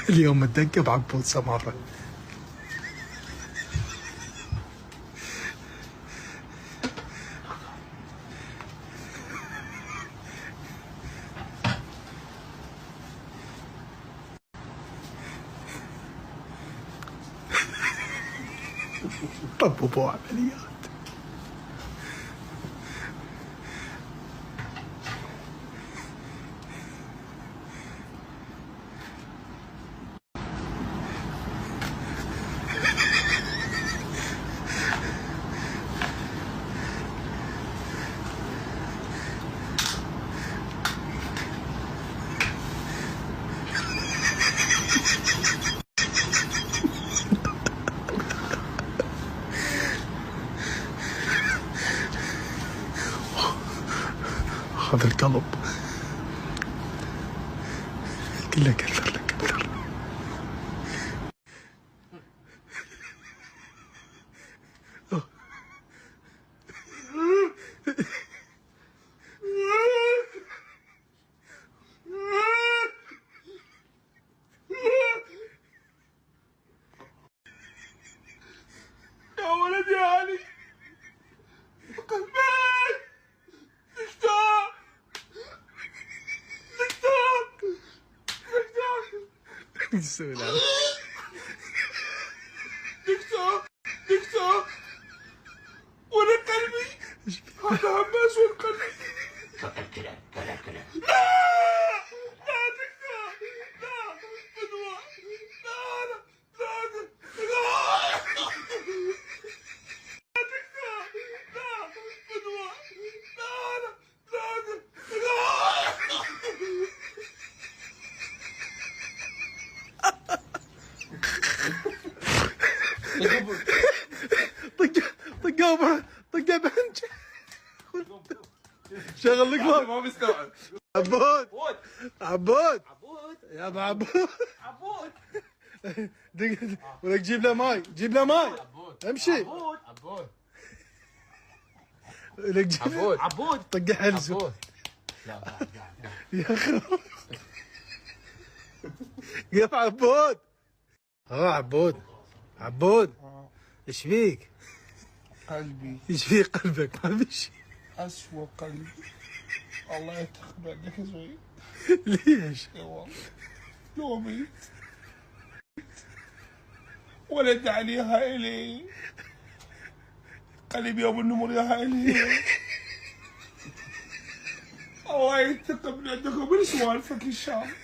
اليوم متدقى بعبود سمارة. طببوا عمليات. هذا القلب كله كثر لك كثر. يا ولد يا علي قلبي دكتور دكتور دكتور ايش تسوي الآن؟ دكتور دكتور وانا قلبي هذا هماس والقلب. لا لا دكتور لا فدوى لا لا طقه بنج. شغل لك ما بيستوعب. عبود عبود عبود عبود يا ابو عبود عبود ولك جيب له ماي جيب له ماي عبود امشي عبود عبود ولك جيب عبود عبود طقه حلسه عبود. لا يا اخي قف عبود. عبود عبود ايش فيك؟ قلبي ايش فيك قلبك ما في شيء؟ أسوأ قلبي الله يتخبى عندك شوي. ليش؟ اي والله لو ميت ولد علي هايلي قلبي يوم النمر يا هايلي. الله ينتقم من عندكم من سوالفك ان شاء الله.